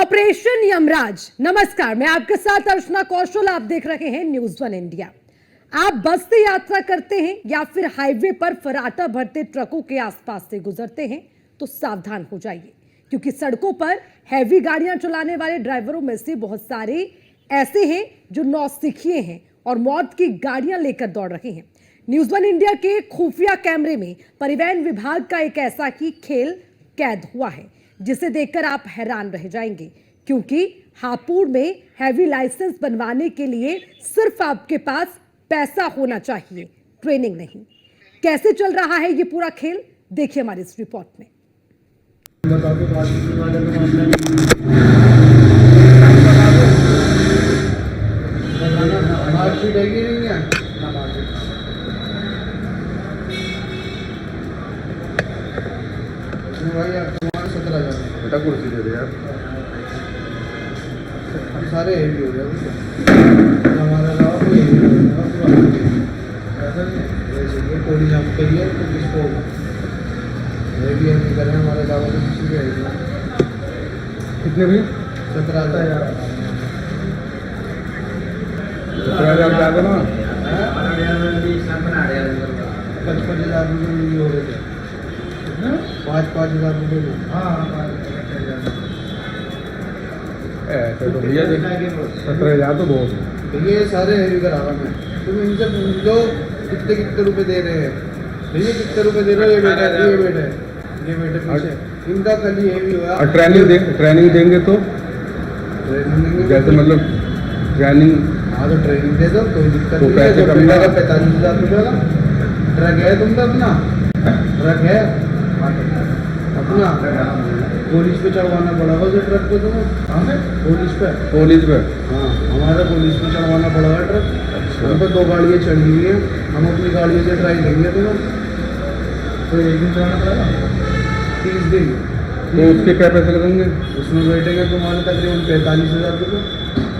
Operation Yamraj. नमस्कार, मैं आपके साथ अर्चना कौशल। आप देख रहे हैं न्यूज़ 1 इंडिया। आप बस से यात्रा करते हैं या फिर हाईवे पर फराटा भरते ट्रकों के आसपास से गुजरते हैं तो सावधान हो जाइए, क्योंकि सड़कों पर हैवी गाड़ियां चलाने वाले ड्राइवरों में से बहुत सारे ऐसे हैं जो नौसिखिए हैं और मौत की गाड़ियां लेकर दौड़ रहे हैं। न्यूज़ 1 इंडिया के खुफिया कैमरे में परिवहन विभाग का एक ऐसा ही खेल कैद हुआ है जिसे देखकर आप हैरान रह जाएंगे, क्योंकि हापुड़ में हैवी लाइसेंस बनवाने के लिए सिर्फ आपके पास पैसा होना चाहिए, ट्रेनिंग नहीं। कैसे चल रहा है ये पूरा खेल, देखिए हमारी इस रिपोर्ट में। बेटा कुर्सी दे दे यार, सारे हेवी हो गया हमारा अलावा कोई हेवी नहीं होगा। ये कोड़ी जंप के लिए तो किसको हेवी हेवी करें, हमारे अलावा तो किसी भी हेवी। कितने भी 17,000 ज़्यादा ना, 55,000 रुपये हो गए थे। 5,000 रुपये में। हाँ, ऐसे तो भैया 17,000 तो बहुत है। तो ये सारे हेवी करावा में तुम इनसे पूछ लो कितने कितने रुपए दे रहे हैं, भैया कितने रुपए दे रहे हो। ये बेटा ये बेटे पीछे इनका कल ही हेवी हुआ। और ट्रेनिंग देंगे तो जैसे मतलब ट्रेनिंग, हाँ तो ट्रेनिंग दे दो, कोई दिक्कत तो नहीं पैसे है। कम ना 45,000 रुपये का ट्रक है तुम तो अपना ट्रक है अपना, पुलिस पे चढ़वाना पड़ा उसे ट्रक को तुम्हें। पुलिस पे हाँ, हमारा पुलिस पे चढ़वाना पड़ेगा ट्रक। हम तो 2 गाड़ियाँ चढ़ी हुई हैं, हम अपनी गाड़ियों से ट्राई देंगे तुम्हें। तो एक दिन चढ़ाना पड़ेगा 30 दिन। तो उसके क्या पैसे लगेंगे? उसमें बैठेंगे तुम्हारे तकरीबन 45,000 रुपये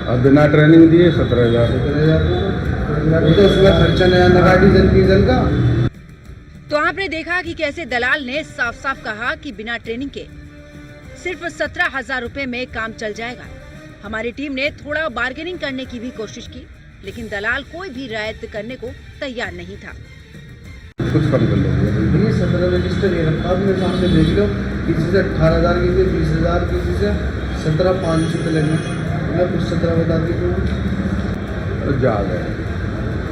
और बिना ट्रेनिंग दिए 17,000 रुपये। तो उसमें खर्चा नया लगा डीजल का। तो आपने देखा कि कैसे दलाल ने साफ साफ कहा कि बिना ट्रेनिंग के सिर्फ 17,000 रुपए में काम चल जाएगा। हमारी टीम ने थोड़ा बार्गेनिंग करने की भी कोशिश की, लेकिन दलाल कोई भी रियायत करने को तैयार नहीं था। कुछ कम कर लो। ये 17 रजिस्टर ये रखा अपने सामने, देख लो। किसी से 18,000, किसी से 20,000, किसी से 17,500 पे लेना। मतलब कुछ 17 बता दी ज़्यादा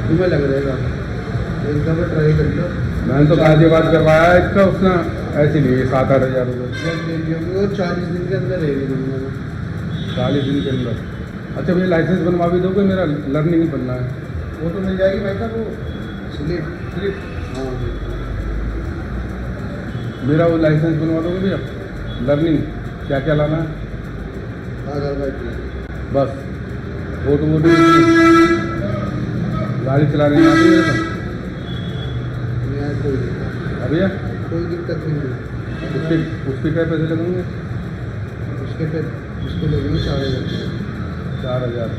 तुम्हें लग रहेगा, एक दफ़ा ट्राई कर लो। मैंने तो गाजियाबाद करवाया इसका, उसने ऐसे लिए 7-8 हज़ार रुपये। और 40 दिन के अंदर रहेगी दुनिया में। 40 दिन के अंदर। अच्छा भैया लाइसेंस बनवा भी दोगे? मेरा लर्निंग ही बनना है। वो तो मिल जाएगी भाई साहब, वो स्लिप। हाँ मेरा वो लाइसेंस बनवा दोगे भैया? लर्निंग क्या क्या लाना है? आधार कार्ड बस फोटो गाड़ी चलाने में आती है कोई भैया? कोई दिक्कत नहीं है। उसके क्या पैसे लगेंगे? उसके लगेंगे 4,000। 4,000।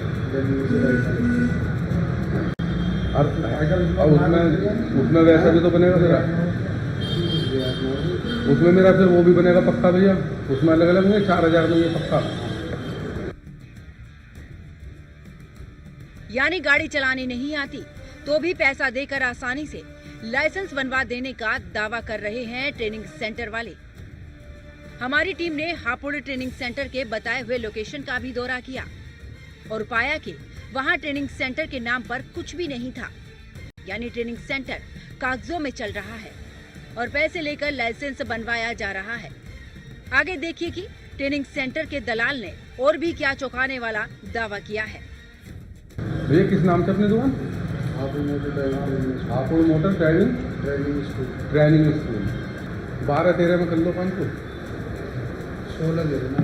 और उसमें वैसा भी तो बनेगा मेरा, उसमें मेरा फिर वो भी बनेगा पक्का भैया? उसमें अलग अलग नहीं, 4,000 में ये पक्का। यानी गाड़ी चलानी नहीं आती तो भी पैसा देकर आसानी से लाइसेंस बनवा देने का दावा कर रहे हैं ट्रेनिंग सेंटर वाले। हमारी टीम ने हापुड़ ट्रेनिंग सेंटर के बताए हुए लोकेशन का भी दौरा किया और पाया कि वहां ट्रेनिंग सेंटर के नाम पर कुछ भी नहीं था। यानी ट्रेनिंग सेंटर कागजों में चल रहा है और पैसे लेकर लाइसेंस बनवाया जा रहा है। आगे देखिए कि ट्रेनिंग सेंटर के दलाल ने और भी क्या चौंकाने वाला दावा किया है। भैया किस नाम से अपनी दुकान? Hapur motor training school. 12-13 में कर लो 5 को 16 दे देना।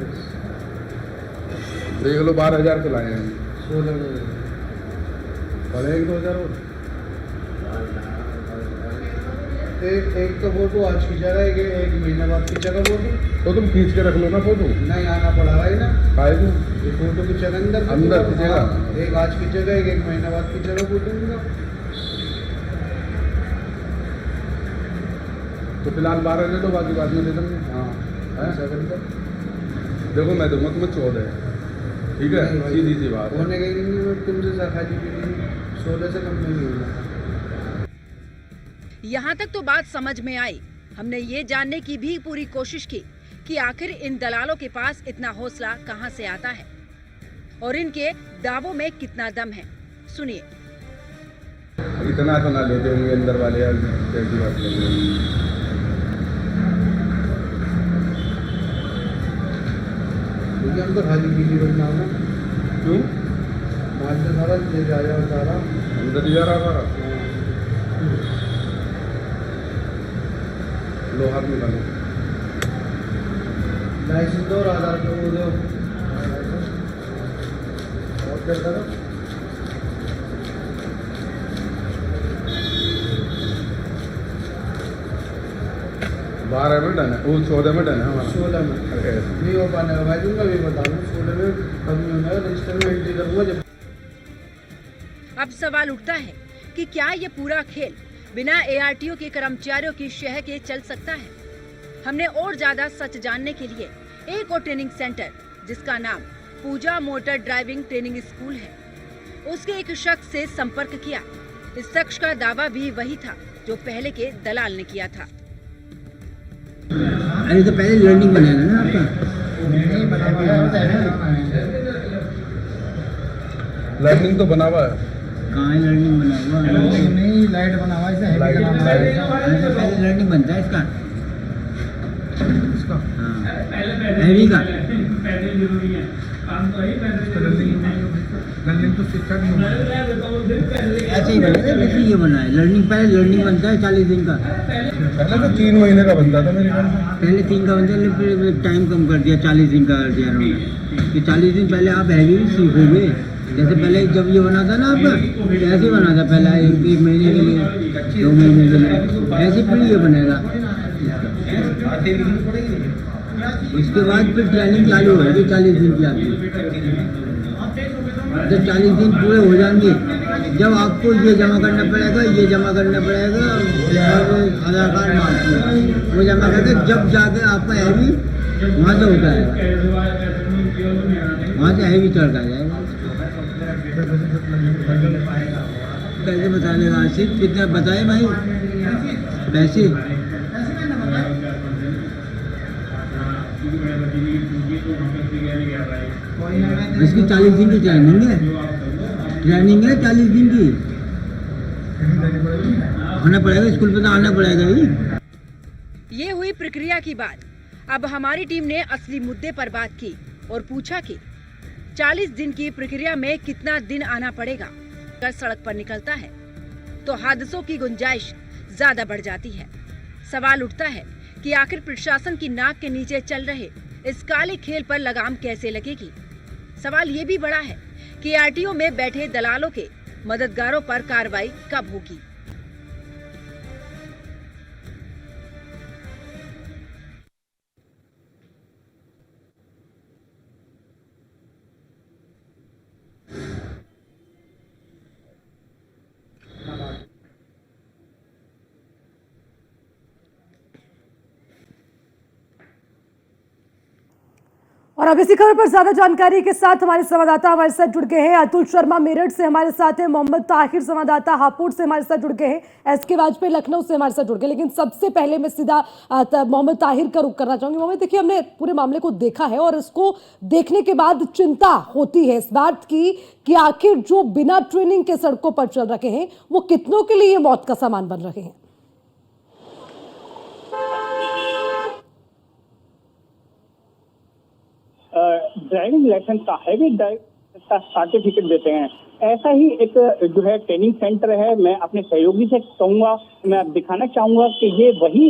देख लो 12,000 तो लाए हैं। 16 में पड़े 1-2 हज़ार और। एक तो फोटो आज खींचेगा, एक महीने बाद खींचेगा फोटो। तो तुम खींच के रख लो ना फोटो। नहीं आना पड़ेगा ही ना। खाए को ये फोटो खींचेगा अंदर खींचेगा। एक आज खींचेगा, एक महीने बाद खींचेगा फोटो उनका। तो फिलहाल 12 दे दो, बाकी बाद में दे देंगे। हाँ ऐसा करके देखो मैं दूंगा तुम्हें 14, ठीक है, नहीं भाई, सीधी सी बात है। होने के लिए नहीं, मैं तुमसे शादी के लिए 16 से कम नहीं होगा। यहाँ तक तो बात समझ में आई। हमने ये जानने की भी पूरी कोशिश की कि आखिर इन दलालों के पास इतना हौसला कहाँ से आता है और इनके दावों में कितना दम है। सुनिए। इतना तो ना लेते होंगे अंदर वाले, यार कैसी बात कर रहे हैं। क्योंकि हम तो खाली पीली बनना है। क्यों आज से सारा ले जाया सारा अंदर ही जा रहा सारा। लो हाथ निकालो। लाइसेंस दो और आधार कार्ड वो दो और क्या करो। 12 में डन है, वो 14 में डन है हमारा। 16 में अरे, नहीं हो पाने का भाई, तुमका भी बता दूँ 16 में कम नहीं होगा, रजिस्टर में एंट्री करूँगा जब। अब सवाल उठता है कि क्या ये पूरा खेल बिना ARTO के कर्मचारियों की शह के चल सकता है। हमने और ज्यादा सच जानने के लिए एक और ट्रेनिंग सेंटर, जिसका नाम पूजा मोटर ड्राइविंग ट्रेनिंग स्कूल है, उसके एक शख्स से संपर्क किया। इस शख्स का दावा भी वही था जो पहले के दलाल ने किया था। अरे तो पहले लर्निंग बनाना ना आपका। लर्निंग तो बना हुआ है। कहाँ है लर्निंग बना हुआ? नहीं लाइट बना हुआ है, पहले लर्निंग बनता है इसका। हाँ हैवी का रनिंग तो शिक्षा नहीं होगा। ऐसे ही बनेगा जैसे ये बना है। लर्निंग पहले लर्निंग बनता है 40 दिन का। पहले तो 3 महीने का बनता था मेरे ख्याल से। पहले 3 का बनता है, फिर टाइम कम कर दिया, 40 दिन का कर दिया उन्होंने। कि 40 दिन पहले आप हैवी सीखोगे। जैसे पहले जब ये बना था ना आपका, ऐसे ही बना था पहला 1 महीने के लिए, 2 महीने के लिए, ऐसे फिर ये बनेगा। उसके बाद फिर ट्रेनिंग चालू होगी 40 दिन की आपकी। जब 40 दिन पूरे हो जाएंगे, जब आपको ये जमा करना पड़ेगा, ये जमा करना पड़ेगा और आधार कार्ड मार्क्स वो जमा करके जब जाके आपका हैवी वहाँ से होता है, वहाँ से हैवी चढ़ का जाएगा। कैसे बता देगा आशिक? कितना बताए भाई पैसे? इसकी 40 दिन की ट्रेनिंग है। 40 दिन की। आना पड़ेगा स्कूल पे, तो आना पड़ेगा ही। ये हुई प्रक्रिया की बात। अब हमारी टीम ने असली मुद्दे पर बात की और पूछा कि 40 दिन की प्रक्रिया में कितना दिन आना पड़ेगा। अगर सड़क पर निकलता है तो हादसों की गुंजाइश ज्यादा बढ़ जाती है। सवाल उठता है कि आखिर प्रशासन की नाक के नीचे चल रहे इस काले खेल पर लगाम कैसे लगेगी। सवाल ये भी बड़ा है कि ARTO में बैठे दलालों के मददगारों पर कार्रवाई कब होगी। और अब इसी खबर पर ज्यादा जानकारी के साथ हमारे संवाददाता हमारे साथ जुड़ गए हैं। अतुल शर्मा मेरठ से हमारे साथ है, मोहम्मद ताहिर संवाददाता हापुड़ से हमारे साथ जुड़ गए हैं, SK वाजपेयी लखनऊ से हमारे साथ जुड़ गए। लेकिन सबसे पहले मैं सीधा मोहम्मद ताहिर का रुख करना चाहूंगी। मोहम्मद, देखिए हमने पूरे मामले को देखा है और इसको देखने के बाद चिंता होती है इस बात की कि आखिर जो बिना ट्रेनिंग के सड़कों पर चल रहे हैं वो कितनों के लिए मौत का सामान बन रहे हैं। ड्राइविंग लाइसेंस का हैवी ड्राइविंग का सर्टिफिकेट देते हैं। ऐसा ही एक जो है ट्रेनिंग सेंटर है। मैं अपने सहयोगी से कहूँगा, मैं दिखाना चाहूँगा कि ये वही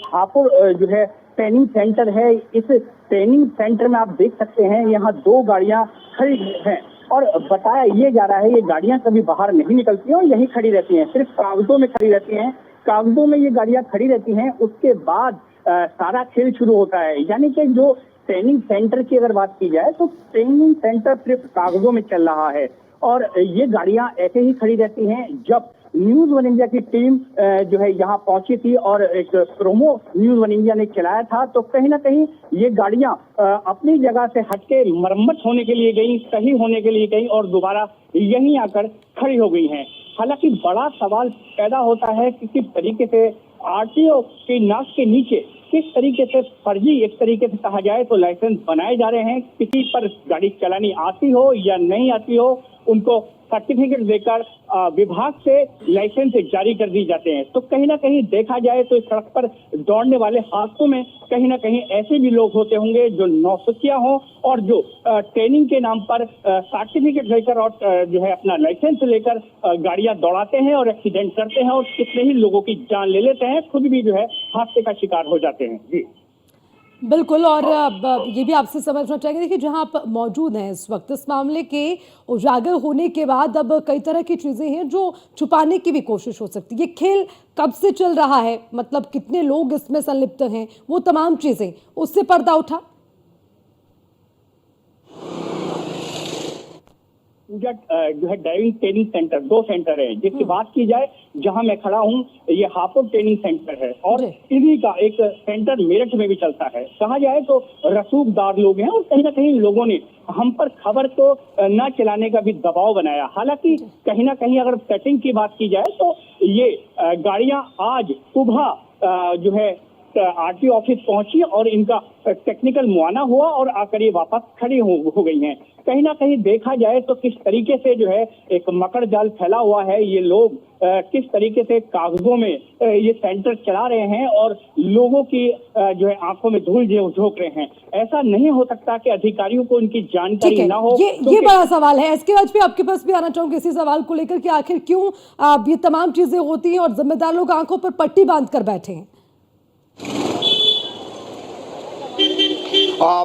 हापुड़ जो है ट्रेनिंग सेंटर है। इस ट्रेनिंग सेंटर में आप देख सकते हैं यहाँ 2 गाड़ियाँ खड़ी हैं और बताया ये जा रहा है ये गाड़ियाँ कभी बाहर नहीं निकलती हैं और यहीं खड़ी रहती हैं, सिर्फ कागजों में खड़ी रहती हैं। कागजों में ये गाड़ियाँ खड़ी रहती हैं, उसके बाद सारा खेल शुरू होता है। यानी कि जो ट्रेनिंग सेंटर की अगर बात की जाए तो ट्रेनिंग सेंटर सिर्फ कागजों में चल रहा है और ये गाड़ियां ऐसे ही खड़ी रहती हैं। जब न्यूज वन इंडिया की टीम जो है यहाँ पहुंची थी और एक प्रोमो न्यूज वन इंडिया ने चलाया था। तो कहीं ना कहीं ये गाड़ियां अपनी जगह से हटके मरम्मत होने के लिए गई, सही होने के लिए गई और दोबारा यहीं आकर खड़ी हो गई हैं। हालांकि बड़ा सवाल पैदा होता है कि किस तरीके से आरटीओ की नाक के नीचे किस तरीके से फर्जी, एक तरीके से कहा जाए तो लाइसेंस बनाए जा रहे हैं। किसी पर गाड़ी चलानी आती हो या नहीं आती हो, उनको सर्टिफिकेट देकर विभाग से लाइसेंस जारी कर दी जाते हैं। तो कहीं ना कहीं देखा जाए तो इस सड़क पर दौड़ने वाले हादसों में कहीं ना कहीं ऐसे भी लोग होते होंगे जो नौसिखिया हों और जो ट्रेनिंग के नाम पर सर्टिफिकेट लेकर और जो है अपना लाइसेंस लेकर गाड़ियां दौड़ाते हैं और एक्सीडेंट करते हैं और कितने ही लोगों की जान ले लेते हैं, खुद भी जो है हादसे का शिकार हो जाते हैं। जी बिल्कुल। और ये भी आपसे समझना चाहेंगे, देखिए जहां आप मौजूद हैं इस वक्त, इस मामले के उजागर होने के बाद अब कई तरह की चीजें हैं जो छुपाने की भी कोशिश हो सकती है। ये खेल कब से चल रहा है, मतलब कितने लोग इसमें संलिप्त हैं, वो तमाम चीजें, उससे पर्दा उठा। पूजा जो है ड्राइविंग ट्रेनिंग सेंटर, 2 सेंटर है जिसकी बात की जाए। जहां मैं खड़ा हूं ये हापुड़ ट्रेनिंग सेंटर है और इन्हीं का एक सेंटर मेरठ में भी चलता है। कहा जाए तो रसूखदार लोग हैं और कहीं ना कहीं लोगों ने हम पर खबर को न चलाने का भी दबाव बनाया। हालांकि कहीं ना कहीं अगर सेटिंग की बात की जाए तो ये गाड़ियां आज सुबह जो है आरटीओ ऑफिस पहुंची और इनका टेक्निकल मुआयना हुआ और आकर ये वापस खड़ी हो गई हैं। कहीं ना कहीं देखा जाए तो किस तरीके से जो है एक मकर जाल फैला हुआ है। ये लोग किस तरीके से कागजों में ये सेंटर चला रहे हैं और लोगों की जो है आंखों में धूल झोंक रहे हैं। ऐसा नहीं हो सकता कि अधिकारियों को इनकी जानकारी ना हो। ये बड़ा सवाल है। इसके बाद भी आपके पास भी आना चाहूंगी इसी सवाल को लेकर कि आखिर क्यों ये तमाम चीजें होती हैं और जिम्मेदार लोग आंखों पर पट्टी बांध कर बैठे हैं।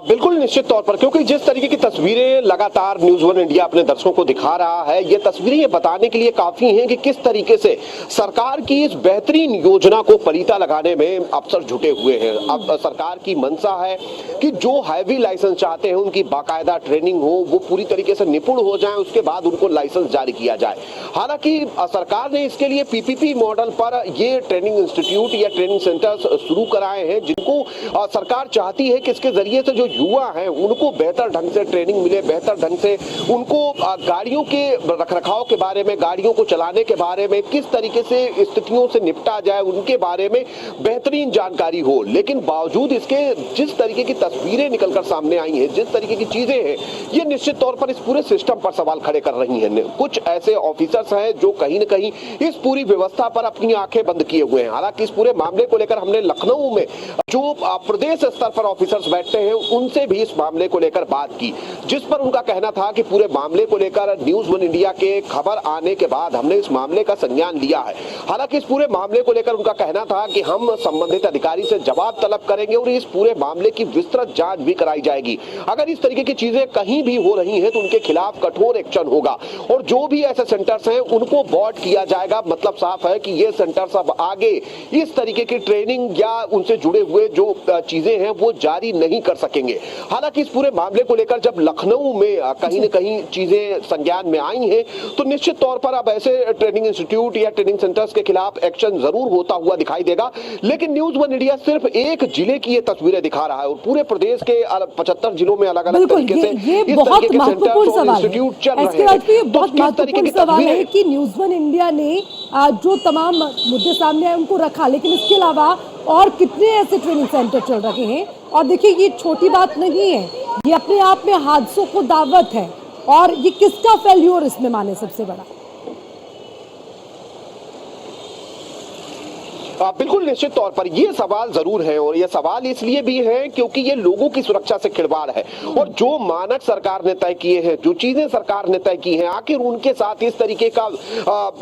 बिल्कुल निश्चित तौर पर, क्योंकि जिस तरीके की तस्वीरें लगातार न्यूज वन इंडिया अपने दर्शकों को दिखा रहा है, ये तस्वीरें ये बताने के लिए काफी हैं कि किस तरीके से सरकार की इस बेहतरीन योजना को पलीता लगाने में अफसर जुटे हुए हैं। अब सरकार की मंशा है कि जो हैवी लाइसेंस चाहते हैं उनकी बाकायदा ट्रेनिंग हो, वो पूरी तरीके से निपुण हो जाए, उसके बाद उनको लाइसेंस जारी किया जाए। हालांकि सरकार ने इसके लिए पीपीपी मॉडल पर ये ट्रेनिंग इंस्टीट्यूट या ट्रेनिंग सेंटर्स शुरू कराए हैं, जिनको सरकार चाहती है कि इसके जरिए से जो युवा हैं उनको बेहतर ढंग से ट्रेनिंग मिले, बेहतर ढंग से उनको गाड़ियों के रखरखाव के बारे में, गाड़ियों को चलाने के बारे में, किस तरीके से स्थितियों से निपटा जाए उनके बारे में बेहतरीन जानकारी हो। लेकिन बावजूद इसके जिस तरीके की तस्वीरें निकलकर सामने आई हैं, जिस तरीके की चीजें हैं, ये निश्चित तौर पर इस पूरे सिस्टम पर सवाल खड़े कर रही हैं। कुछ ऐसे ऑफिसर्स हैं जो कहीं न कहीं इस पूरी व्यवस्था पर अपनी आंखें बंद किए हुए हैं। हालांकि इस पूरे मामले को लेकर हमने लखनऊ में जो प्रदेश स्तर पर ऑफिसर्स बैठते हैं उनसे भी इस मामले को लेकर बात की, जिस पर उनका कहना था कि पूरे मामले को लेकर न्यूज वन इंडिया के खबर आने के बाद हमने इस मामले का संज्ञान लिया है। हालांकि इस पूरे मामले को लेकर उनका कहना था कि हम संबंधित अधिकारी से जवाब तलब करेंगे और इस पूरे मामले की विस्तृत जांच भी कराई जाएगी। अगर इस तरीके की चीजें कहीं भी हो रही हैं तो उनके खिलाफ कठोर एक्शन होगा और जो भी ऐसे सेंटर्स हैं उनको बॉर्ड किया जाएगा। मतलब साफ है कि ये सेंटर्स अब आगे इस तरीके की ट्रेनिंग या उनसे जुड़े हुए जो चीजें हैं वो जारी नहीं कर सकेंगे। हालांकि इस पूरे मामले को लेकर जब लखनऊ में कहीं न कहीं चीजें संज्ञान में आई हैं तो निश्चित तौर पर अब ऐसे ट्रेनिंग इंस्टीट्यूट या ट्रेनिंग सेंटर्स के खिलाफ एक्शन जरूर होता हुआ दिखाई देगा। लेकिन न्यूज वन इंडिया सिर्फ एक जिले की ये तस्वीरें दिखा रहा है और पूरे प्रदेश के 75 जिलों में अलग अलग तरीके से ये बहुत महत्वपूर्ण सवाल है। इसके बाद भी बहुत महत्वपूर्ण सवाल है कि न्यूज वन इंडिया ने जो तमाम मुद्दे सामने आए उनको रखा, लेकिन इसके अलावा और कितने ऐसे ट्रेनिंग सेंटर चल रहे हैं। और देखिए ये छोटी बात नहीं है, ये अपने आप में हादसों को दावत है और ये किसका फेल्यूर इसमें माने सबसे बड़ा। बिल्कुल निश्चित तौर पर ये सवाल जरूर है और ये सवाल इसलिए भी है क्योंकि ये लोगों की सुरक्षा से खिलवाड़ है और जो मानक सरकार ने तय किए हैं, जो चीजें सरकार ने तय की हैं, आखिर उनके साथ इस तरीके का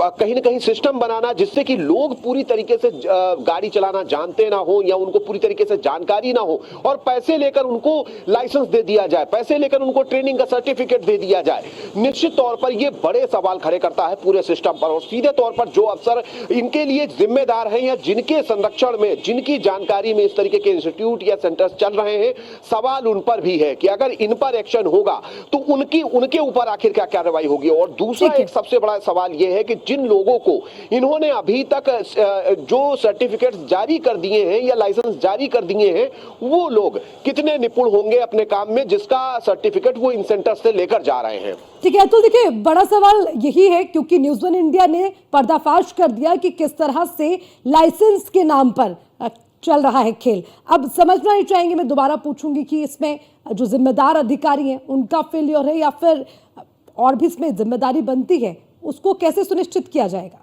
कहीं ना कहीं सिस्टम बनाना जिससे कि लोग पूरी तरीके से गाड़ी चलाना जानते ना हो या उनको पूरी तरीके से जानकारी ना हो और पैसे लेकर उनको लाइसेंस दे दिया जाए, पैसे लेकर उनको ट्रेनिंग का सर्टिफिकेट दे दिया जाए, निश्चित तौर पर ये बड़े सवाल खड़े करता है पूरे सिस्टम पर। और सीधे तौर पर जो अफसर इनके लिए जिम्मेदार हैं या जिनके संरक्षण में, जिनकी जानकारी में इस तरीके के इंस्टीट्यूट या सेंटर्स चल रहे हैं, सवाल उन पर भी है कि अगर इन पर एक्शन होगा तो उनके ऊपर आखिर क्या कार्रवाई होगी। और दूसरा एक सबसे बड़ा सवाल यह है कि जिन लोगों को इन्होंने अभी तक जो सर्टिफिकेट जारी कर दिए हैं या लाइसेंस जारी कर दिए हैं, वो लोग कितने निपुण होंगे अपने काम में जिसका सर्टिफिकेट वो इन सेंटर से लेकर जा रहे हैं। ठीक है, तो देखिए बड़ा सवाल यही है क्योंकि न्यूज़ वन इंडिया ने पर्दाफाश कर दिया कि किस तरह से लाइसेंस के नाम पर चल रहा है खेल। अब समझना ही चाहेंगे, मैं दोबारा पूछूंगी कि इसमें जो जिम्मेदार अधिकारी हैं उनका फेलियर है या फिर और भी इसमें जिम्मेदारी बनती है, उसको कैसे सुनिश्चित किया जाएगा?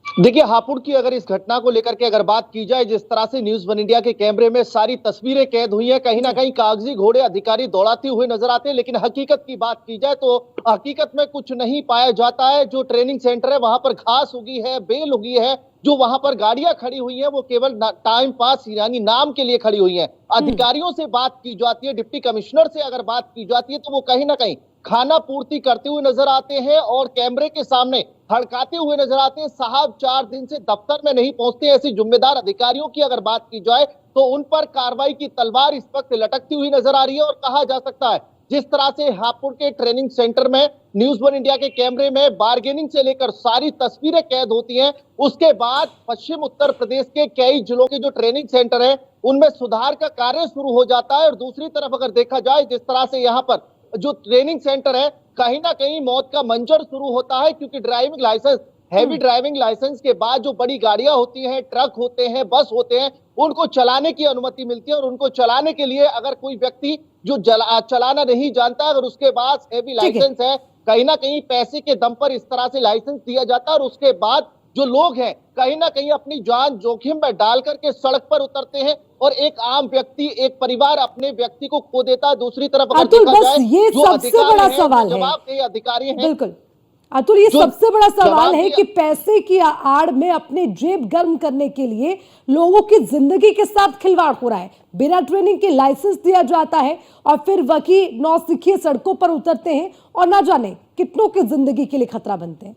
देखिए, हापुड़ की अगर इस घटना को लेकर के अगर बात की जाए, जिस तरह से न्यूज़ वन इंडिया के कैमरे में सारी तस्वीरें कैद हुई हैं, कहीं ना कहीं कागजी घोड़े अधिकारी दौड़ाते हुए नजर आते हैं, लेकिन हकीकत की बात की जाए तो हकीकत में कुछ नहीं पाया जाता है। जो ट्रेनिंग सेंटर है वहां पर घास उगी है, बेल उगी है, जो वहां पर गाड़ियां खड़ी हुई हैं वो केवल टाइम पास यानी नाम के लिए खड़ी हुई हैं। अधिकारियों से बात की जाती है, डिप्टी कमिश्नर से अगर बात की जाती है तो वो कहीं ना कहीं खाना पूर्ति करते हुए नजर आते हैं और कैमरे के सामने हड़काते हुए नजर आते हैं। साहब 4 दिन से दफ्तर में नहीं पहुंचते। ऐसी जिम्मेदार अधिकारियों की अगर बात की जाए तो उन पर कार्रवाई की तलवार इस वक्त लटकती हुई नजर आ रही है। और कहा जा सकता है जिस तरह से हापुड़ के ट्रेनिंग सेंटर में न्यूज़ वन इंडिया के कैमरे में बार्गेनिंग से लेकर सारी तस्वीरें कैद होती हैं, उसके बाद पश्चिम उत्तर प्रदेश के कई जिलों के जो ट्रेनिंग सेंटर है उनमें सुधार का कार्य शुरू हो जाता है। और दूसरी तरफ अगर देखा जाए जिस तरह से यहाँ पर जो ट्रेनिंग सेंटर है कहीं ना कहीं मौत का मंजर शुरू होता है, क्योंकि driving licence, heavy driving licence के बाद जो बड़ी गाड़ियां होती हैं, ट्रक होते हैं, बस होते हैं, उनको चलाने की अनुमति मिलती है। और उनको चलाने के लिए अगर कोई व्यक्ति जो चलाना नहीं जानता, अगर उसके पास हैवी लाइसेंस है, कहीं ना कहीं पैसे के दम पर इस तरह से लाइसेंस दिया जाता है। और उसके बाद जो लोग हैं कहीं ना कहीं अपनी जान जोखिम में डाल करके सड़क पर उतरते हैं और एक आम व्यक्ति, एक परिवार अपने व्यक्ति को खो देता है। दूसरी तरफ अगर अतुल, देखा बस जाए ये जो सबसे बड़ा सवाल है, जवाबदेही अधिकारी हैं। बिल्कुल अतुल, ये सबसे बड़ा सवाल है कि पैसे की आड़ में अपने जेब गर्म करने के लिए लोगों की जिंदगी के साथ खिलवाड़ हो रहा है। बिना ट्रेनिंग के लाइसेंस दिया जाता है और फिर वकील नौसिखिए सड़कों पर उतरते हैं और ना जाने कितनों की जिंदगी के लिए खतरा बनते हैं।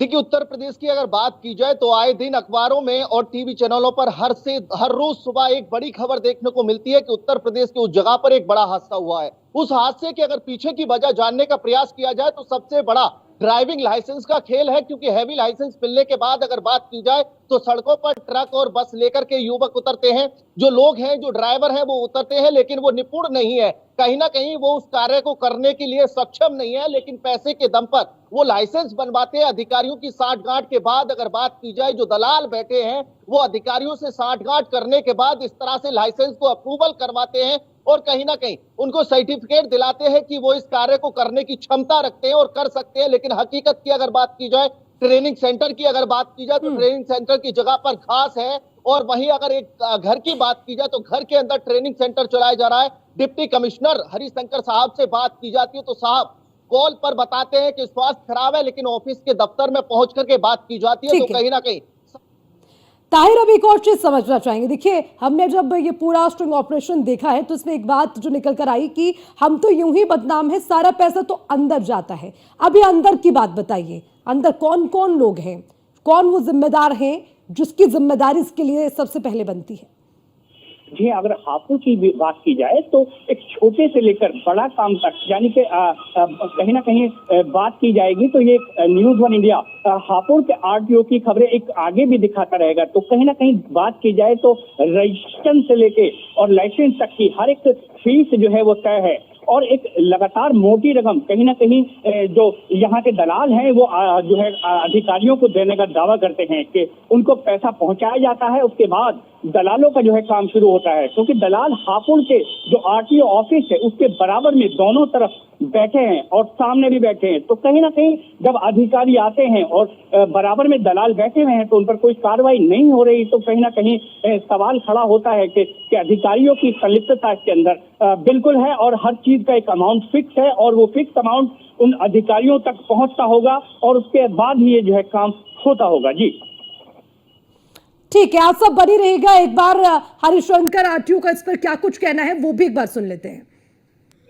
देखिए, उत्तर प्रदेश की अगर बात की जाए तो आए दिन अखबारों में और टीवी चैनलों पर हर रोज सुबह एक बड़ी खबर देखने को मिलती है कि उत्तर प्रदेश की उस जगह पर एक बड़ा हादसा हुआ है। उस हादसे के अगर पीछे की वजह जानने का प्रयास किया जाए तो सबसे बड़ा ड्राइविंग लाइसेंस का खेल है, क्योंकि हैवी लाइसेंस मिलने के बाद अगर बात की जाए तो सड़कों पर ट्रक और बस लेकर के युवक उतरते हैं। जो लोग हैं, जो ड्राइवर हैं, वो उतरते हैं, लेकिन वो निपुण नहीं है, कहीं ना कहीं वो उस कार्य को करने के लिए सक्षम नहीं है, लेकिन पैसे के दम पर वो लाइसेंस बनवाते हैं। अधिकारियों की साठगांठ के बाद अगर बात की जाए, जो दलाल बैठे हैं वो अधिकारियों से साठगांठ करने के बाद इस तरह से लाइसेंस को अप्रूवल करवाते हैं और कहीं ना कहीं उनको सर्टिफिकेट दिलाते हैं कि वो इस कार्य को करने की क्षमता रखते हैं और कर सकते हैं। लेकिन हकीकत की अगर बात की जाए, ट्रेनिंग सेंटर की अगर बात की जाए तो ट्रेनिंग सेंटर की जगह पर घास है। और वहीं अगर एक घर की बात की जाए तो घर के अंदर ट्रेनिंग सेंटर चलाया जा रहा है। डिप्टी कमिश्नर हरिशंकर साहब से बात की जाती है तो साहब कॉल पर बताते हैं कि स्वास्थ्य खराब है, लेकिन ऑफिस के दफ्तर में पहुंच करके बात की जाती है तो कहीं ना कहीं ताहिर अब एक और चीज समझना चाहेंगे। देखिए, हमने जब ये पूरा स्ट्रिंग ऑपरेशन देखा है तो इसमें एक बात जो निकल कर आई कि हम तो यूं ही बदनाम है, सारा पैसा तो अंदर जाता है। अब ये अंदर की बात बताइए, अंदर कौन कौन लोग हैं, कौन वो जिम्मेदार हैं जिसकी जिम्मेदारी इसके लिए सबसे पहले बनती है? जी, अगर हापुड़ की बात की जाए तो एक छोटे से लेकर बड़ा काम तक, यानी कि कहीं ना कहीं बात की जाएगी तो ये न्यूज़ वन इंडिया हापुड़ के आरटीओ की खबरें एक आगे भी दिखाता रहेगा। तो कहीं ना कहीं बात की जाए तो रजिस्ट्रेशन से लेके और लाइसेंस तक की हर एक फीस जो है वो तय है। और एक लगातार मोटी रकम कहीं ना कहीं जो यहाँ के दलाल हैं वो जो है अधिकारियों को देने का दावा करते हैं कि उनको पैसा पहुंचाया जाता है, उसके बाद दलालों का जो है काम शुरू होता है। क्योंकि दलाल हापुड़ के जो आरटीओ ऑफिस है उसके बराबर में दोनों तरफ बैठे हैं और सामने भी बैठे हैं। तो कहीं ना कहीं जब अधिकारी आते हैं और बराबर में दलाल बैठे हुए हैं तो उन पर कोई कार्रवाई नहीं हो रही, तो कहीं ना कहीं सवाल खड़ा होता है कि अधिकारियों की संलिप्तता इसके अंदर बिल्कुल है और हर चीज का एक अमाउंट फिक्स है और वो फिक्स अमाउंट उन अधिकारियों तक पहुंचता होगा और उसके बाद ही ये जो है काम होता होगा। जी ठीक है, आप सब बनी रहेगा। एक बार हरिशंकर आरटीओ का इस पर क्या कुछ कहना है वो भी एक बार सुन लेते हैं।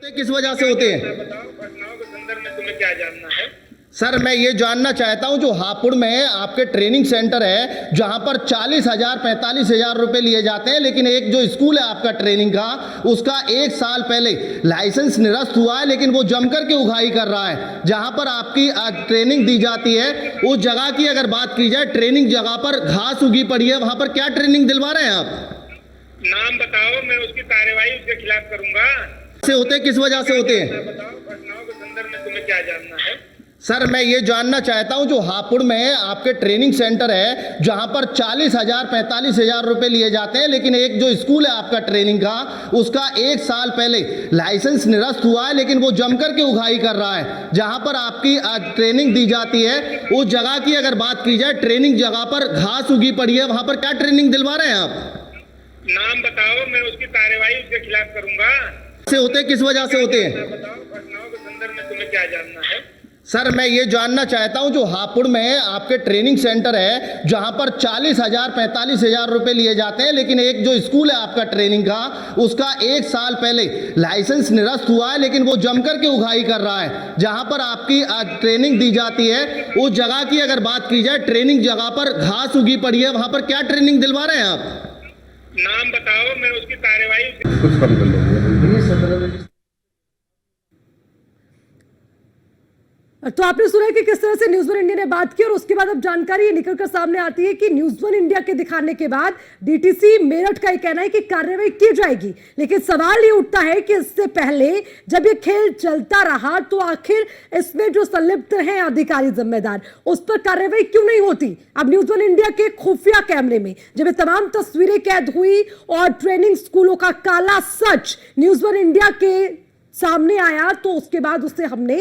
किस वजह से होते हैं? बताओ, घटनाओं के संदर्भ में तुम्हें क्या जानना है? सर मैं ये जानना चाहता हूं जो हापुड़ में आपके ट्रेनिंग सेंटर है जहां पर 40,000 45,000 रुपए लिए जाते हैं, लेकिन एक जो स्कूल है आपका ट्रेनिंग का उसका 1 साल पहले लाइसेंस निरस्त हुआ है, लेकिन वो जमकर के उगाही कर रहा है। जहां पर आपकी ट्रेनिंग दी जाती है उस जगह की अगर बात की जाए, ट्रेनिंग जगह पर घास उगी पड़ी है, वहां पर क्या ट्रेनिंग दिलवा रहे हैं आप? नाम बताओ, मैं उसकी कार्यवाही उसके खिलाफ करूंगा। से होते हैं, किस वजह से होते हैं? बताओ, घटनाओं के संदर्भ में तुम्हें क्या जानना है? सर मैं ये जानना चाहता हूं जो हापुड़ में आपके ट्रेनिंग सेंटर है जहां पर 40,000 45,000 रुपए लिए जाते हैं, लेकिन एक जो स्कूल है आपका ट्रेनिंग का उसका 1 साल पहले लाइसेंस निरस्त हुआ है, लेकिन वो जमकर के उगाही कर रहा है। जहां पर आपकी ट्रेनिंग दी जाती है उस जगह की अगर बात की जाए, ट्रेनिंग जगह पर घास उगी पड़ी है, वहां पर क्या ट्रेनिंग दिलवा रहे हैं आप? नाम बताओ, मैं उसकी कार्यवाही उसके खिलाफ करूंगा। से होते हैं, किस वजह से होते हैं? बताओ, घटनाओं के संदर्भ में तुम्हें क्या जानना है? सर मैं ये जानना चाहता हूं जो हापुड़ में आपके ट्रेनिंग सेंटर है जहां पर 40,000 45,000 रुपए लिए जाते हैं, लेकिन एक जो स्कूल है आपका ट्रेनिंग का उसका 1 साल पहले लाइसेंस निरस्त हुआ है, लेकिन वो जमकर के उगाही कर रहा है। जहां पर आपकी ट्रेनिंग दी जाती है उस जगह की अगर बात की जाए, ट्रेनिंग जगह पर घास उगी पड़ी है, वहां पर क्या ट्रेनिंग दिलवा रहे हैं आप? नाम बताओ, मैं उसकी कार्यवाही कुछ कम कर लो। तो आपने सुना कि किस तरह से न्यूज़ वन इंडिया ने बात की और उसके बाद अब जानकारी ये निकलकर सामने आती है कि न्यूज़ वन इंडिया के दिखाने के बाद डीटीसी मेरठ का ये कहना है कि कार्रवाई की जाएगी। लेकिन सवाल ये उठता है कि इससे पहले जब ये खेल चलता रहा तो आखिर इसमें जो संलिप्त हैं अधिकारी जिम्मेदार उस पर कार्रवाई क्यों नहीं होती? अब न्यूज़ वन इंडिया के खुफिया कैमरे में जब ये तमाम तस्वीरें कैद हुई और ट्रेनिंग स्कूलों का काला सच न्यूज़ वन इंडिया के सामने आया तो उसके बाद उसे हमने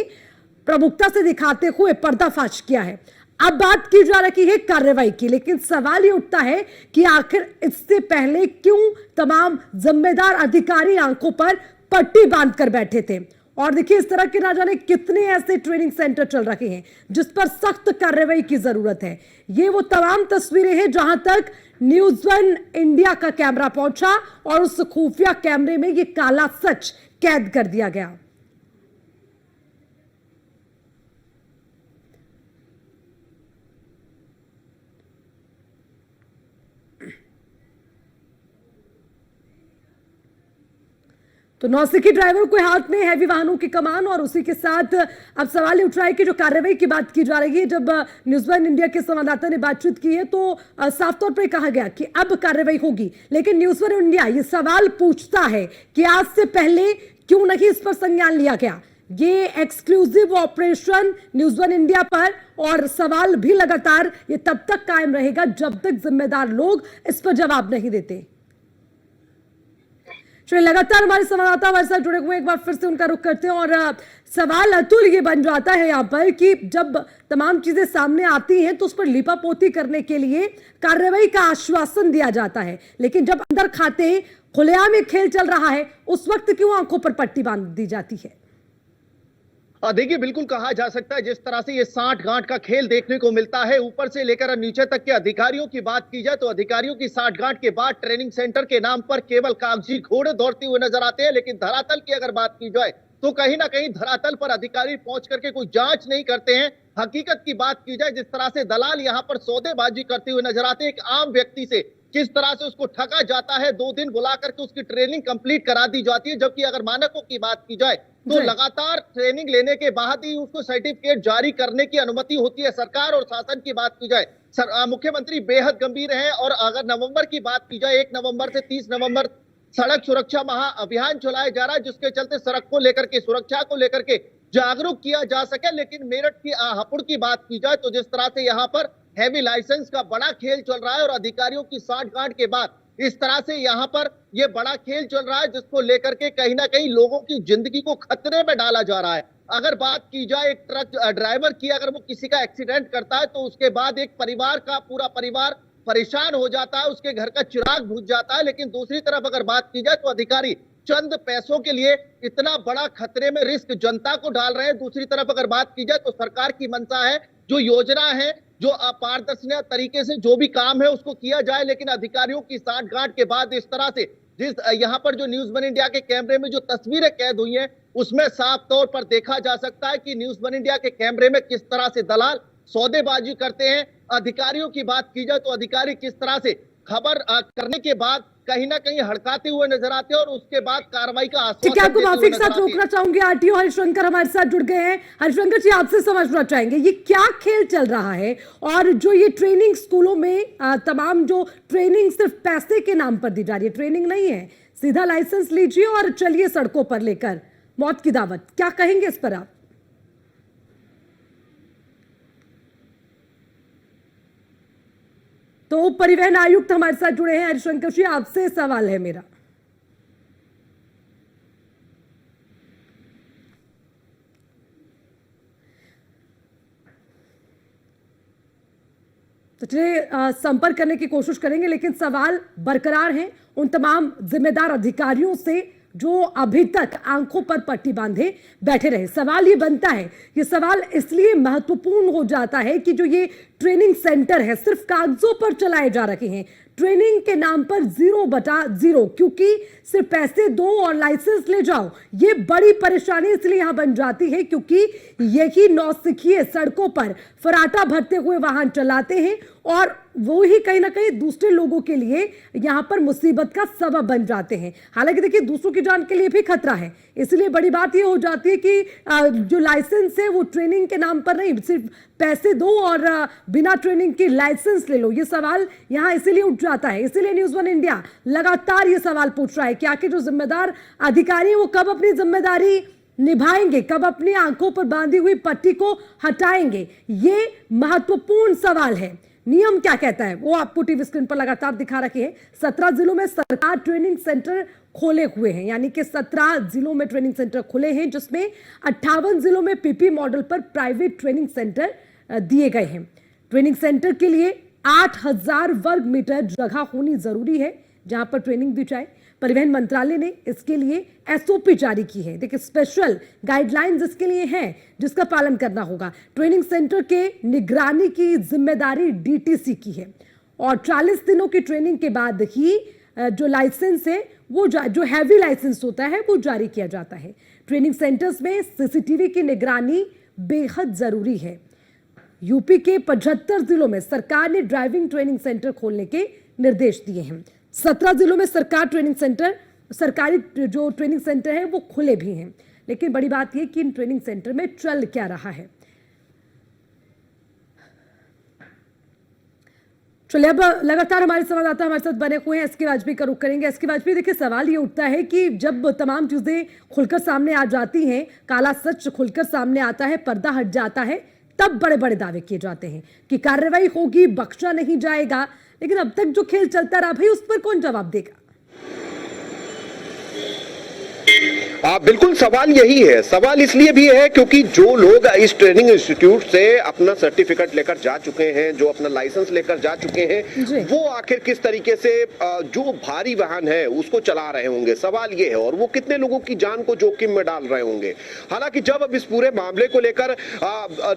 प्रमुखता से दिखाते हुए पर्दाफाश किया है। अब बात की जा रही है कार्रवाई की, लेकिन सवाल ये उठता है कि आखिर इससे पहले क्यों तमाम जिम्मेदार अधिकारी आंखों पर पट्टी बांधकर बैठे थे? और देखिए इस तरह के ना जाने कितने ऐसे ट्रेनिंग सेंटर चल रहे हैं जिस पर सख्त कार्रवाई की जरूरत है। ये वो तमाम तस्वीरें हैं जहां तक न्यूज़ वन इंडिया का कैमरा पहुंचा और उस खुफिया कैमरे में ये काला सच कैद कर दिया गया। तो नौसिखी ड्राइवर के हाथ में हैवी वाहनों की कमान और उसी के साथ अब सवाल उठ रहा है कि जो कार्रवाई की बात की जा रही है, जब न्यूज़ वन इंडिया के संवाददाता ने बातचीत की है तो साफ तौर पर कहा गया कि अब कार्रवाई होगी, लेकिन न्यूज़ वन इंडिया ये सवाल पूछता है कि आज से पहले क्यों नहीं इस पर संज्ञान लिया गया? ये exclusive operation news one India पर और सवाल भी लगातार ये तब तक कायम रहेगा जब तक जिम्मेदार लोग इस पर जवाब नहीं देते। चलिए लगातार हमारे संवाददाता हमारे साथ जुड़े हुए, एक बार फिर से उनका रुख करते हैं और सवाल अतुल ये बन जाता है यहाँ पर कि जब तमाम चीजें सामने आती हैं तो उस पर लिपापोती करने के लिए कार्रवाई का आश्वासन दिया जाता है, लेकिन जब अंदर खाते खुलेआम में खेल चल रहा है उस वक्त क्यों आंखों पर पट्टी बांध दी जाती है? देखिए बिल्कुल कहा जा सकता है जिस तरह से ये 60 गांठ का खेल देखने को मिलता है, ऊपर से लेकर नीचे तक के अधिकारियों की बात की जाए तो अधिकारियों की 60 गांठ के बाद ट्रेनिंग सेंटर के नाम पर केवल कागजी घोड़े दौड़ते हुए नजर आते हैं, लेकिन धरातल की अगर बात की जाए तो कहीं ना कहीं धरातल पर अधिकारी पहुंच करके कोई जांच नहीं करते हैं। हकीकत की बात की जाए जिस तरह से दलाल यहां पर सौदेबाजी करते हुए नजर आते हैं, एक आम व्यक्ति से किस तरह से उसको ठगा जाता है, 2 दिन बुला करके उसकी ट्रेनिंग कंप्लीट करा दी जाती है, जबकि अगर मानकों की बात की जाए तो लगातार ट्रेनिंग लेने के बाद ही उसको सर्टिफिकेट जारी करने की अनुमति होती है। सरकार और शासन की बात की जाए मुख्यमंत्री बेहद गंभीर है और अगर नवंबर की बात की जाए 1 नवंबर से 30 नवंबर सड़क सुरक्षा महा अभियान चलाया जा रहा है, जिसके चलते सड़क को लेकर के सुरक्षा को लेकर के जागरूक किया जा सके। लेकिन मेरठ की हापुड़ की बात की जाए तो जिस तरह से यहाँ पर हैवी लाइसेंस का बड़ा खेल चल रहा है और अधिकारियों की 60 गांठ के बाद इस तरह से यहाँ पर ये बड़ा खेल चल रहा है, जिसको लेकर के कहीं ना कहीं लोगों की जिंदगी को खतरे में डाला जा रहा है। अगर बात की जाए एक ट्रक ड्राइवर की, अगर वो किसी का एक्सीडेंट करता है तो उसके बाद एक परिवार का पूरा परिवार परेशान हो जाता है, उसके घर का चिराग बुझ जाता है। लेकिन दूसरी तरफ अगर बात की जाए तो अधिकारी चंद पैसों के लिए इतना बड़ा खतरे में रिस्क जनता को डाल रहे हैं। दूसरी तरफ अगर बात की जाए तो सरकार की मंशा है, जो योजना है, जो अपारदर्शी तरीके से जो भी काम है उसको किया जाए, लेकिन अधिकारियों की 60 गांठ के बाद इस तरह से जिस यहाँ पर जो न्यूज वन इंडिया के कैमरे में जो तस्वीरें कैद हुई हैं उसमें साफ तौर पर देखा जा सकता है कि न्यूज वन इंडिया के कैमरे में किस तरह से दलाल सौदेबाजी करते हैं। अधिकारियों की बात की जाए तो अधिकारी किस तरह से खबर करने के बाद कहीं ना कहीं हड़काते हुए नजर आते हैं और उसके बाद कार्रवाई का आश्वासन ठीक है, आपको देते माफी हुए के नजर साथ आते हैं। रोकना चाहूंगी। आरटीओ हरिशंकर हमारे साथ जुड़ गए हैं। हरिशंकर जी, आपसे समझना चाहेंगे ये क्या खेल चल रहा है, और जो ये ट्रेनिंग स्कूलों में तमाम जो ट्रेनिंग सिर्फ पैसे के नाम पर दी जा रही है, ट्रेनिंग नहीं है, सीधा लाइसेंस लीजिए और चलिए सड़कों पर लेकर मौत की दावत, क्या कहेंगे इस पर आप? तो परिवहन आयुक्त हमारे साथ जुड़े हैं। हरिशंकर जी, आपसे सवाल है मेरा। तो चलिए संपर्क करने की कोशिश करेंगे, लेकिन सवाल बरकरार हैं उन तमाम जिम्मेदार अधिकारियों से जो अभी तक आंखों पर पट्टी बांधे बैठे रहे। सवाल ये बनता है, ये सवाल इसलिए महत्वपूर्ण हो जाता है कि जो ये ट्रेनिंग सेंटर है सिर्फ कागजों पर चलाए जा रहे हैं, ट्रेनिंग के नाम पर 0/0, क्योंकि सिर्फ पैसे दो और लाइसेंस ले जाओ। ये बड़ी परेशानी इसलिए यहां बन जाती है क्योंकि यही नौसिखिए सड़कों पर फराटा भरते हुए वाहन चलाते हैं और वो ही कहीं ना कहीं दूसरे लोगों के लिए यहां पर मुसीबत का सबब बन जाते हैं। हालांकि देखिए, दूसरों की जान के लिए भी खतरा है, इसलिए बड़ी बात ये हो जाती है कि जो लाइसेंस है वो ट्रेनिंग के नाम पर नहीं, सिर्फ पैसे दो और बिना ट्रेनिंग के लाइसेंस ले लो। ये सवाल यहां इसीलिए उठ जाता है, इसीलिए न्यूज वन इंडिया लगातार ये सवाल पूछ रहा है कि आखिर जो जिम्मेदार अधिकारी हैं वो कब अपनी जिम्मेदारी निभाएंगे, कब अपनी आंखों पर बांधी हुई पट्टी को हटाएंगे। ये महत्वपूर्ण सवाल है। नियम क्या कहता है वो आपको टीवी स्क्रीन पर लगातार दिखा रखे हैं। 17 जिलों में सरकार ट्रेनिंग सेंटर खोले हुए हैं, यानी कि 17 जिलों में ट्रेनिंग सेंटर खुले हैं, जिसमें 58 जिलों में पीपी मॉडल पर प्राइवेट ट्रेनिंग सेंटर दिए गए हैं। ट्रेनिंग सेंटर के लिए 8000 वर्ग मीटर जगह होनी जरूरी है जहां पर ट्रेनिंग दी जाए। परिवहन मंत्रालय ने इसके लिए एसओपी जारी की है। देखिए, स्पेशल गाइडलाइंस इसके लिए हैं जिसका पालन करना होगा। ट्रेनिंग सेंटर के निगरानी की जिम्मेदारी डीटीसी की है और 40 दिनों की ट्रेनिंग के बाद ही जो लाइसेंस है वो जो हैवी लाइसेंस होता है वो जारी किया जाता है। ट्रेनिंग सेंटर्स में सीसीटीवी की निगरानी बेहद जरूरी है। यूपी के 75 जिलों में सरकार ने ड्राइविंग ट्रेनिंग सेंटर खोलने के निर्देश दिए हैं। 17 जिलों में सरकारी जो ट्रेनिंग सेंटर है वो खुले भी हैं, लेकिन बड़ी बात यह कि इन ट्रेनिंग सेंटर में चल क्या रहा है। चलिए, अब लगातार हमारे संवाददाता हमारे साथ बने हुए हैं। एसके वाजपेयी का रुख करेंगे। एसके वाजपेयी, देखिए, सवाल ये उठता है कि जब तमाम चीजें खुलकर सामने आ जाती हैं, काला सच खुलकर सामने आता है, पर्दा हट जाता है, तब बड़े बड़े दावे किए जाते हैं कि कार्रवाई होगी, बख्शा नहीं जाएगा। लेकिन अब तक जो खेल चलता रहा भाई, उस पर कौन जवाब देगा? बिल्कुल, सवाल यही है। सवाल इसलिए भी है क्योंकि जो लोग इस ट्रेनिंग इंस्टीट्यूट से अपना सर्टिफिकेट लेकर जा चुके हैं, जो अपना लाइसेंस लेकर जा चुके हैं, वो आखिर किस तरीके से जो भारी वाहन है उसको चला रहे होंगे, सवाल ये है। और वो कितने लोगों की जान को जोखिम में डाल रहे होंगे। हालांकि जब अब इस पूरे मामले को लेकर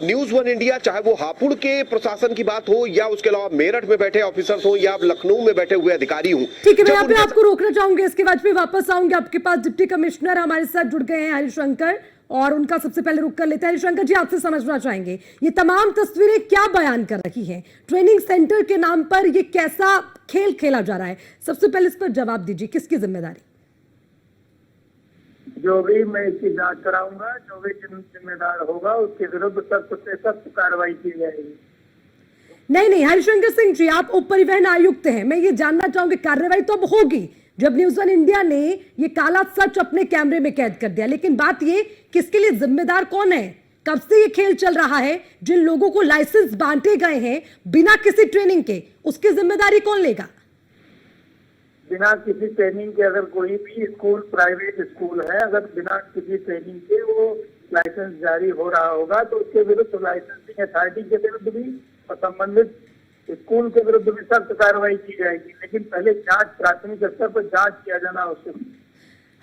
न्यूज वन इंडिया, चाहे वो हापुड़ के प्रशासन की बात हो या उसके अलावा मेरठ में बैठे ऑफिसर्स हो या लखनऊ में बैठे हुए अधिकारी हो, ठीक है, मैं यहाँ पे आपको रोकना चाहूंगी। इसके बाद फिर वापस आऊंगी आपके पास। डिप्टी कमिश्नर हमारे साथ जुड़ गए हैं, हरिशंकर, और उनका सबसे पहले रुक कर लेते हैं। हरिशंकर जी, आपसे समझना चाहेंगे ये तमाम तस्वीरें क्या बयान कर रही हैं? ट्रेनिंग सेंटर के नाम पर ये कैसा खेल खेला जा रहा है? सबसे पहले इस पर जवाब दीजिए, किसकी जिम्मेदारी? जो भी मैं इसकी जांच कराऊंगा, जो भी जिम्मेदार होगा उसके विरुद्ध सख्त से सख्त कार्रवाई की जाएगी। नहीं, हरिशंकर सिंह जी, आप उप परिवहन आयुक्त हैं, मैं ये जानना चाहूंगी, कार्रवाई तो अब होगी जब न्यूज वन इंडिया ने ये काला सच अपने कैमरे में कैद कर दिया, लेकिन बात ये किसके लिए जिम्मेदार कौन है? कब से ये खेल चल रहा है? जिन लोगों को लाइसेंस बांटे गए हैं बिना किसी ट्रेनिंग के, उसकी जिम्मेदारी कौन लेगा? बिना किसी ट्रेनिंग के अगर कोई भी स्कूल, प्राइवेट स्कूल है, अगर बिना किसी ट्रेनिंग के वो लाइसेंस जारी हो रहा होगा तो उसके विरुद्ध लाइसेंसिंग अथॉरिटी के विरुद्ध भी और संबंधित स्कूल के विरुद्ध भी सख्त कार्रवाई की जाएगी। लेकिन पहले जांच, प्राथमिक स्तर पर जांच किया जाना आवश्यक है।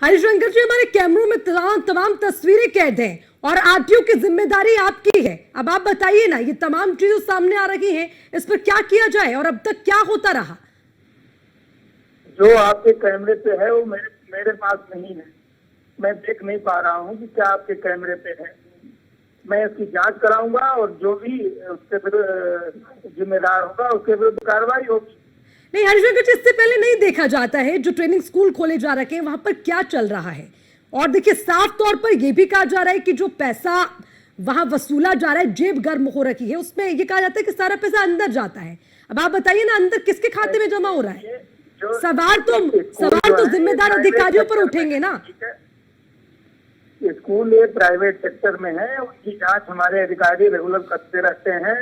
हरिशंकर जी, हमारे कैमरों में तमाम तस्वीरें कैद हैं और आरटीओ की जिम्मेदारी आपकी है। अब आप बताइए ना, ये तमाम चीजें सामने आ रही हैं, इस पर क्या किया जाए और अब तक क्या होता रहा? जो आपके कैमरे पे है वो मेरे पास नहीं है। मैं देख नहीं पा रहा हूँ कि क्या आपके कैमरे पे है। मैं इसकी जांच कराऊंगा और जो भी उसके विरुद्ध जिम्मेदार होगा उसके विरुद्ध कार्रवाई होगी। नहीं हरिशंकर जी, इससे पहले नहीं देखा जाता है जो ट्रेनिंग स्कूल खोले जा रखे हैं वहां पर क्या चल रहा है। और देखिए साफ तौर पर यह भी कहा जा रहा है कि जो पैसा वहां वसूला जा रहा है, जेब गर्म हो रखी है, उसमें यह कहा जाता है कि सारा पैसा अंदर जाता है। अब आप बताइए ना, अंदर किसके खाते में जमा हो रहा है? सवाल तो जिम्मेदार अधिकारियों पर उठेंगे ना। स्कूल ये प्राइवेट सेक्टर में है, उसकी जांच हमारे अधिकारी रेगुलर करते रहते हैं।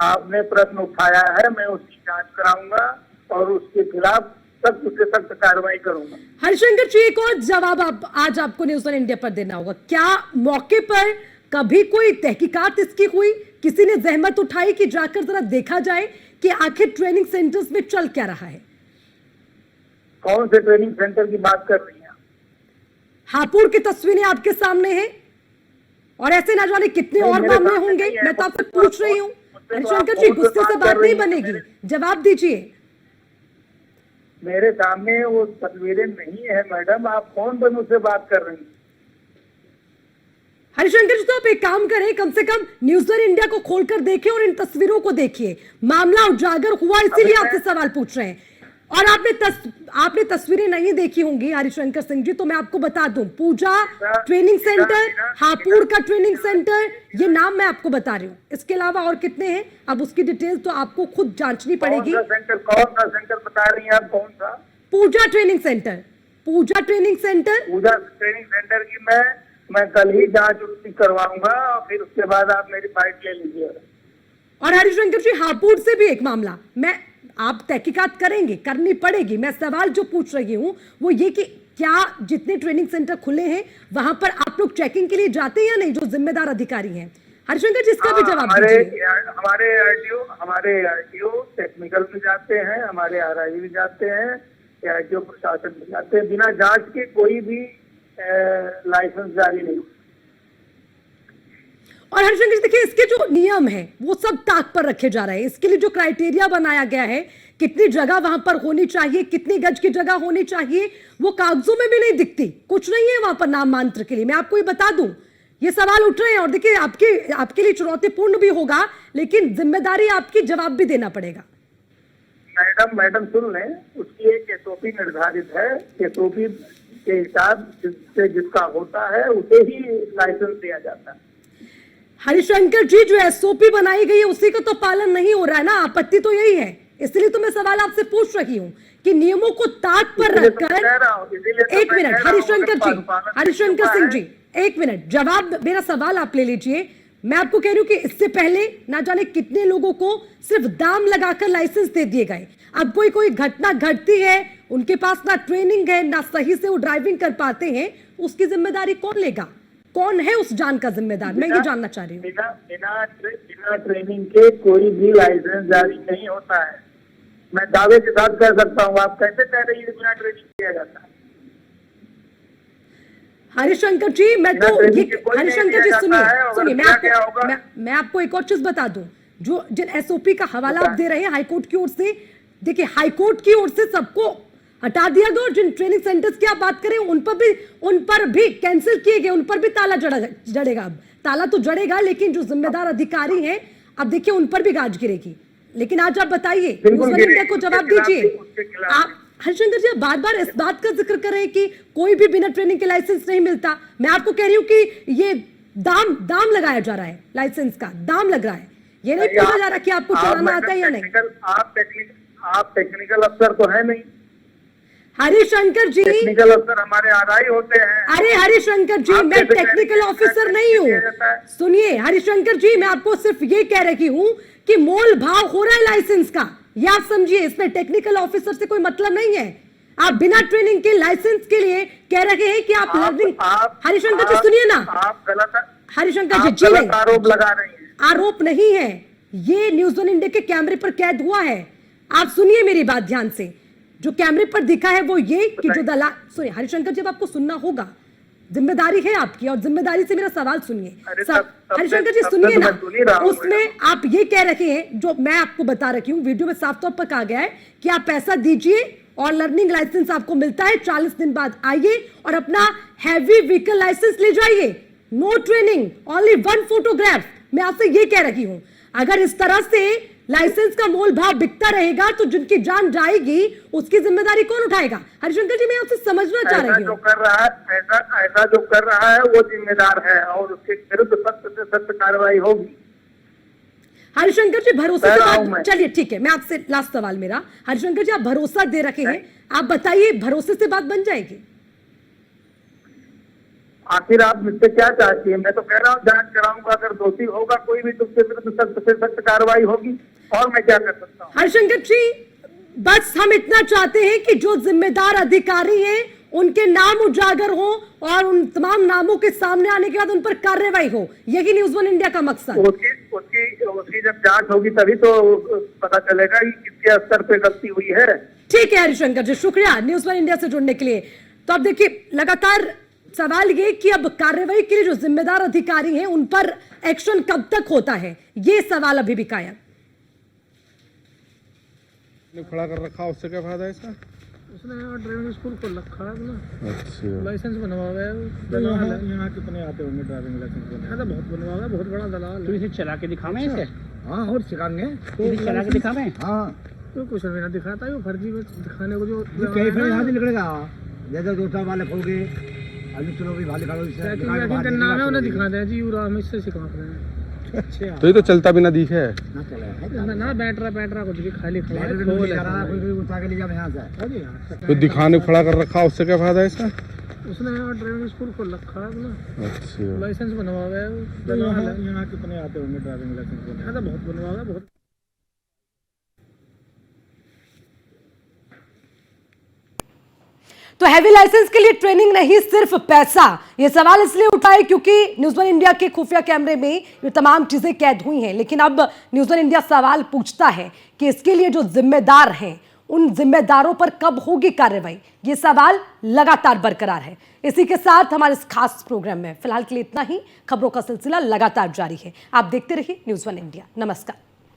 आपने प्रश्न उठाया है, मैं उसकी जांच कराऊंगा और उसके खिलाफ सख्त से सख्त कार्रवाई करूंगा। हरिशंकर जी, एक और जवाब आज आपको न्यूज़ वन इंडिया पर देना होगा। क्या मौके पर कभी कोई तहकीकात इसकी हुई? किसी ने जहमत उठाई कि जाकर जरा देखा जाए कि आखिर ट्रेनिंग सेंटर्स में चल क्या रहा है? कौन से ट्रेनिंग सेंटर की बात कर रही हैं? हापुड़ की तस्वीरें आपके सामने हैं और ऐसे ना जाने कितने और मामले होंगे। मैं तो आपसे पूछ रही हूँ हरिशंकर जी, गुस्से से बात नहीं बनेगी, जवाब दीजिए। मेरे सामने वो तस्वीरें नहीं है मैडम, आप कौन पर मुझसे बात कर रही हैं? हरिशंकर जी, तो आप एक काम करें, कम से कम न्यूज़ वन इंडिया को खोलकर देखें और इन तस्वीरों को देखिए। मामला उजागर हुआ इसीलिए आपसे सवाल पूछ रहे हैं। और आपने तस्वीरें नहीं देखी होंगी हरिशंकर सिंह जी, तो मैं आपको बता दूं, पूजा ट्रेनिंग सेंटर, हापुड़ का ट्रेनिंग सेंटर, ये नाम मैं आपको बता रही हूँ। इसके अलावा और कितने हैं, अब उसकी डिटेल तो आपको खुद जांचनी पड़ेगी। कौन सा सेंटर बता रही हैं आप? कौन सा? पूजा ट्रेनिंग सेंटर। पूजा ट्रेनिंग सेंटर की मैं कल ही जांच उसकी करवाऊंगा और फिर उसके बाद आप मेरी बाइट ले लीजिए। और हरिशंकर जी, हापुड़ से भी एक मामला, आप तहकीकात करेंगे, करनी पड़ेगी। मैं सवाल जो पूछ रही हूँ वो ये कि क्या जितने ट्रेनिंग सेंटर खुले हैं वहां पर आप लोग चेकिंग के लिए जाते हैं या नहीं, जो जिम्मेदार अधिकारी हैं? हरिशंकर जी, इसका भी जवाब दीजिए। हमारे आरटीओ टेक्निकल में जाते हैं, हमारे आरआई भी जाते हैं, आरटीओ प्रशासन भी जाते हैं। बिना जांच के कोई भी लाइसेंस जारी नहीं। और हरिशंकर जी, देखिए इसके जो नियम है वो सब ताक पर रखे जा रहे हैं। इसके लिए जो क्राइटेरिया बनाया गया है, कितनी जगह वहां पर होनी चाहिए, कितनी गज की जगह होनी चाहिए, वो कागजों में भी नहीं दिखती, कुछ नहीं है वहां पर नाम मात्र के लिए। मैं आपको ये बता दूं, ये सवाल उठ रहे हैं और देखिए आपके लिए चुनौतीपूर्ण भी होगा, लेकिन जिम्मेदारी आपकी, जवाब भी देना पड़ेगा। मैडम सुन लें, उसकी एक एसओपी निर्धारित है। एसओपी के हिसाब से जिसका होता है उसे ही लाइसेंस दिया जाता है। हरिशंकर जी, जो एसओपी बनाई गई है उसी का तो पालन नहीं हो रहा है ना, आपत्ति तो यही है। इसलिए तो मैं सवाल आपसे पूछ रही हूँ कि नियमों को ताक पर रखकर। एक मिनट हरिशंकर सिंह जी, एक मिनट, जवाब, मेरा सवाल आप ले लीजिए। मैं आपको कह रही हूँ कि इससे पहले ना जाने कितने लोगों को सिर्फ दाम लगाकर लाइसेंस दे दिए गए। अब कोई घटना घटती है, उनके पास ना ट्रेनिंग है, ना सही से वो ड्राइविंग कर पाते हैं, उसकी जिम्मेदारी कौन लेगा? कौन है उस जान का जिम्मेदार? मैं ये जानना चाह रही हूँ। बिना ट्रेनिंग के कोई भी लाइसेंस जारी नहीं होता है। मैं दावे के साथ कह सकता हूँ। आप कैसे कह रही है बिना ट्रेनिंग किया जाता है? हरिशंकर जी, हरिशंकर जी सुनिए, मैं आपको एक और चीज बता दूं। जिन एसओपी का हवाला आप दे रहे हैं हाईकोर्ट की ओर से, देखिए हाईकोर्ट की ओर से सबको हटा दिया गया और जिन ट्रेनिंग सेंटर्स की आप बात करें उन पर भी कैंसिल किए गए, उन पर भी ताला जड़ेगा। अब ताला तो जड़ेगा, लेकिन जो जिम्मेदार अधिकारी हैं, अब देखिए उन पर भी गाज गिरेगी। लेकिन आज आप बताइए, इंडिया को जवाब दीजिए। आप हरिशंकर जी बार बार इस बात का जिक्र कर रहे हैं कि कोई भी बिना ट्रेनिंग के लाइसेंस नहीं मिलता। मैं आपको कह रही हूँ कि ये दाम लगाया जा रहा है, लाइसेंस का दाम लग रहा है। ये नहीं पूछा जा रहा कि आपको चलाना आता है या नहीं। आप टेक्निकल अफसर तो है नहीं। हरिशंकर जी, टेक्निकल अफसर हमारे आरआई होते हैं। अरे हरिशंकर जी, मैं टेक्निकल ऑफिसर नहीं हूँ। सुनिए हरिशंकर जी, मैं आपको सिर्फ ये कह रही हूँ कि मोल भाव हो रहा है लाइसेंस का, ये आप समझिए। इसमें टेक्निकल ऑफिसर से कोई मतलब नहीं है। आप बिना ट्रेनिंग के लाइसेंस के लिए कह रहे हैं कि आप लर्निंग। हरिशंकर जी सुनिए ना, आप गलत, हरिशंकर जी नहीं, आरोप लगा रही हैं। आरोप नहीं है, ये न्यूज़ वन इंडिया के कैमरे पर कैद हुआ है। आप सुनिए मेरी बात ध्यान से। जो कैमरे पर दिखा है वो ये कि जो दलाल, सुनिए हरिशंकर जी, आपको सुनना होगा, जिम्मेदारी है आपकी, और जिम्मेदारी से मेरा सवाल सुनिए। हरिशंकर जी सुनिए ना, उसमें आप ये कह रहे हैं, जो मैं आपको बता रही हूँ, वीडियो में साफ तौर पर कहा गया है कि आप पैसा दीजिए और लर्निंग लाइसेंस आपको मिलता है। 40 दिन बाद आइए और अपना हैवी व्हीकल लाइसेंस ले जाइए। No training, only 1 photograph. मैं आपसे ये कह रही हूं, अगर इस तरह से लाइसेंस का मोल भाव बिकता रहेगा तो जिनकी जान जाएगी उसकी जिम्मेदारी कौन उठाएगा? हरिशंकर जी, मैं आपसे समझना चाह रही जो हूँ। कर रहा है ऐसा जो कर रहा है वो जिम्मेदार है और उसके विरुद्ध सख्त से सख्त कार्रवाई होगी। हरिशंकर जी, भरोसे से कह रहा हूं बात, मैं। चलिए ठीक है, मैं आपसे लास्ट सवाल मेरा, हरिशंकर जी आप भरोसा दे रखे हैं, आप बताइए भरोसे से बात बन जाएगी? आखिर आप मुझसे क्या चाहती है? मैं तो कह रहा हूँ जांच कराऊंगा, अगर दोषी होगा कोई भी तो उसके विरुद्ध सख्त से सख्त कार्रवाई होगी। और मैं क्या कर सकता हूँ? हरिशंकर जी, बस हम इतना चाहते हैं कि जो जिम्मेदार अधिकारी हैं उनके नाम उजागर हो और उन तमाम नामों के सामने आने के बाद उन पर कार्रवाई हो। यही न्यूज़ वन इंडिया का मकसद। उसकी जब जांच होगी तभी तो पता चलेगा कि किसके स्तर पे गलती हुई है। ठीक है हरिशंकर जी, शुक्रिया न्यूज़ वन इंडिया से जुड़ने के लिए। तो अब देखिए, लगातार सवाल ये कि अब कार्रवाई के लिए जो जिम्मेदार अधिकारी हैं उन पर एक्शन कब तक होता है, ये सवाल अभी भी कायम। ने खड़ा कर रखा, उससे क्या फायदा है इसका? उसने यहाँ ड्राइविंग स्कूल खोल रखा है अपना, अच्छा, लाइसेंस बनवा गया है। यहाँ कितने आते होंगे ड्राइविंग लाइसेंस बनवाने? बहुत बनवा गया, बहुत बड़ा दलाल है। इसे चला के दिखावे इसे? हाँ, और सिखाएंगे। इसे चला के दिखावे? हाँ, तो कुछ भी ना दिखाता है, वो फर्जी में दिखाने को जो कहीं पर यहाँ से निकलेगा। जैसे 2 साल वाले खोल के अभी चलो भी भाले खाओ इससे नाम है उन्हें दिखाते हैं जी, हम इससे सिखा रहे हैं। अच्छा, तो ये तो चलता बिना दिखे है। ना चला है ना बैटरा कुछ भी खाली कोई उठा के ले जाओ यहाँ से। तो दिखाने को खड़ा कर रखा, उससे क्या फायदा है इसका? उसने यहाँ ड्राइविंग स्कूल खोल रखा है अपना, अच्छा, लाइसेंस बनवा गया है। यहाँ कितने आते होंगे ड्राइविंग लाइसेंस बनवाने? बहुत बनवा गया, बहुत। तो हैवी लाइसेंस के लिए ट्रेनिंग नहीं, सिर्फ पैसा। ये सवाल इसलिए उठाए क्योंकि न्यूज़ वन इंडिया के खुफिया कैमरे में ये तमाम चीजें कैद हुई हैं। लेकिन अब न्यूज़ वन इंडिया सवाल पूछता है कि इसके लिए जो जिम्मेदार हैं उन जिम्मेदारों पर कब होगी कार्रवाई। ये सवाल लगातार बरकरार है। इसी के साथ हमारे इस खास प्रोग्राम में फिलहाल के लिए इतना ही। खबरों का सिलसिला लगातार जारी है। आप देखते रहिए न्यूज़ वन इंडिया। नमस्कार।